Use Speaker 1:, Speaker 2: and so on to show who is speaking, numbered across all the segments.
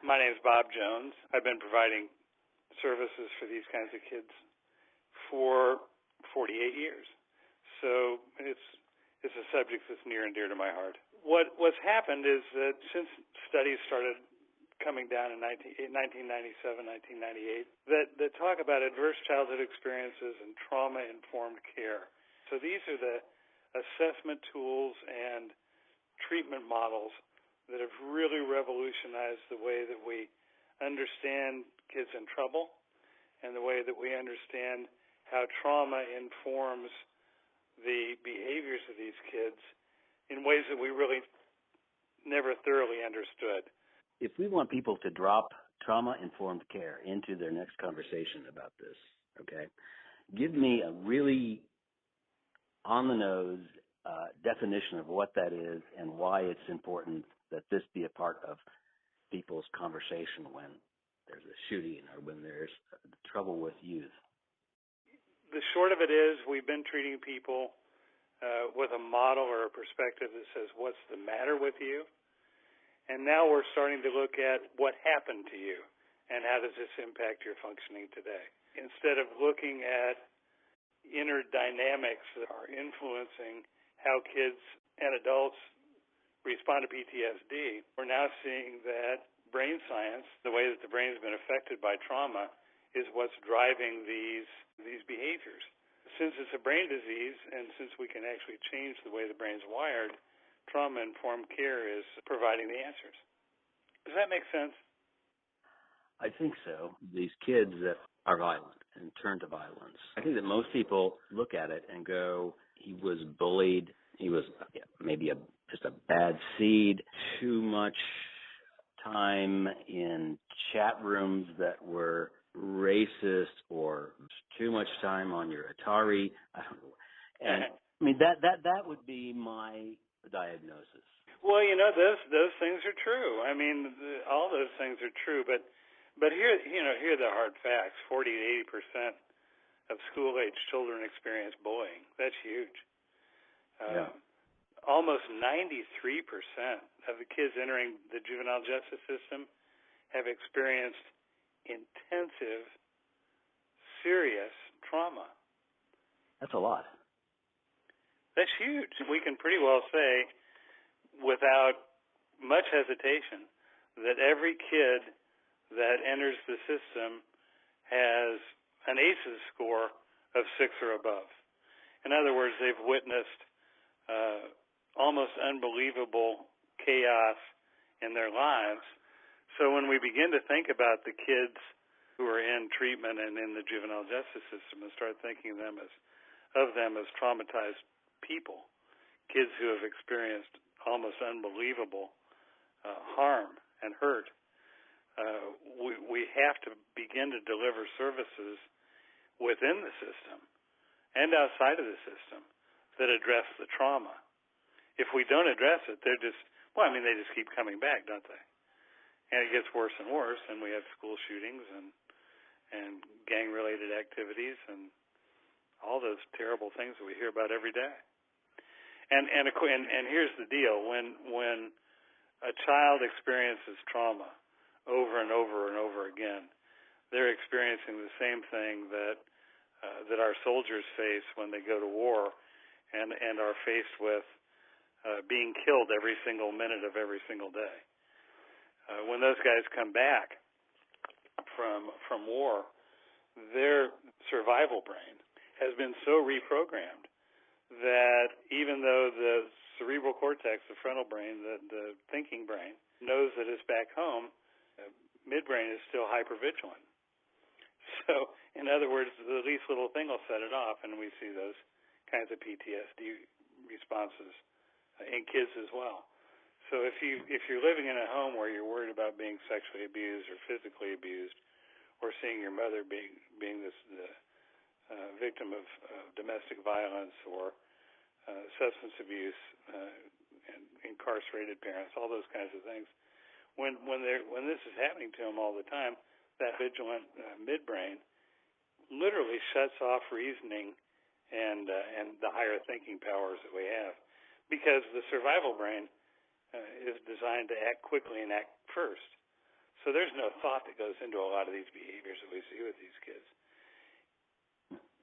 Speaker 1: My name is Bob Jones. I've been providing services for these kinds of kids for 48 years. So it's a subject that's near and dear to my heart. What's happened is that since studies started coming down in 1997, 1998, that talk about adverse childhood experiences and trauma-informed care. So these are the assessment tools and treatment models that have really revolutionized the way that we understand kids in trouble and the way that we understand how trauma informs the behaviors of these kids in ways that we really never thoroughly understood.
Speaker 2: If we want people to drop trauma-informed care into their next conversation about this, okay, give me a really on-the-nose definition of what that is and why it's important that this be a part of people's conversation when there's a shooting or when there's trouble with youth.
Speaker 1: The short of it is we've been treating people with a model or a perspective that says, what's the matter with you? And now we're starting to look at what happened to you and how does this impact your functioning today. Instead of looking at inner dynamics that are influencing how kids and adults respond to PTSD, we're now seeing that brain science, the way that the brain has been affected by trauma, is what's driving these behaviors. Since it's a brain disease and since we can actually change the way the brain's wired, trauma-informed care is providing the answers. Does that make sense?
Speaker 2: I think so. These kids that are violent and turn to violence, I think that most people look at it and go, he was bullied, he was maybe just a bad seed, too much time in chat rooms that were racist or too much time on your Atari. I don't know. And I mean that would be my diagnosis.
Speaker 1: Well, those things are true. I mean, all those things are true, but here are the hard facts. 40 to 80% of school-age children experience bullying. That's huge. Almost 93% of the kids entering the juvenile justice system have experienced intensive, serious trauma.
Speaker 2: That's a lot.
Speaker 1: That's huge. We can pretty well say, without much hesitation, that every kid that enters the system has an ACEs score of 6 or above. In other words, they've witnessed almost unbelievable chaos in their lives. So when we begin to think about the kids who are in treatment and in the juvenile justice system and start thinking of them as traumatized people, kids who have experienced almost unbelievable harm and hurt, we have to begin to deliver services within the system and outside of the system that address the trauma. If we don't address it, they just keep coming back, don't they? And it gets worse and worse, and we have school shootings and gang-related activities and all those terrible things that we hear about every day. And here's the deal: when a child experiences trauma over and over and over again, they're experiencing the same thing that our soldiers face when they go to war and are faced with being killed every single minute of every single day. When those guys come back from war, their survival brain has been so reprogrammed that even though the cerebral cortex, the frontal brain, the thinking brain, knows that it's back home, midbrain is still hypervigilant. So, in other words, the least little thing will set it off, and we see those kinds of PTSD responses in kids as well. So if you're living in a home where you're worried about being sexually abused or physically abused, or seeing your mother being the victim of domestic violence or substance abuse and incarcerated parents, all those kinds of things, when this is happening to them all the time, that vigilant midbrain literally shuts off reasoning and the higher thinking powers that we have, because the survival brain is designed to act quickly and act first. So there's no thought that goes into a lot of these behaviors that we see with these kids.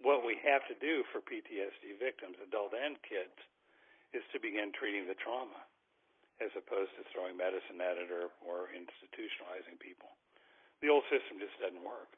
Speaker 1: What we have to do for PTSD victims, adult and kids, is to begin treating the trauma as opposed to throwing medicine at it or institutionalizing people. The old system just doesn't work.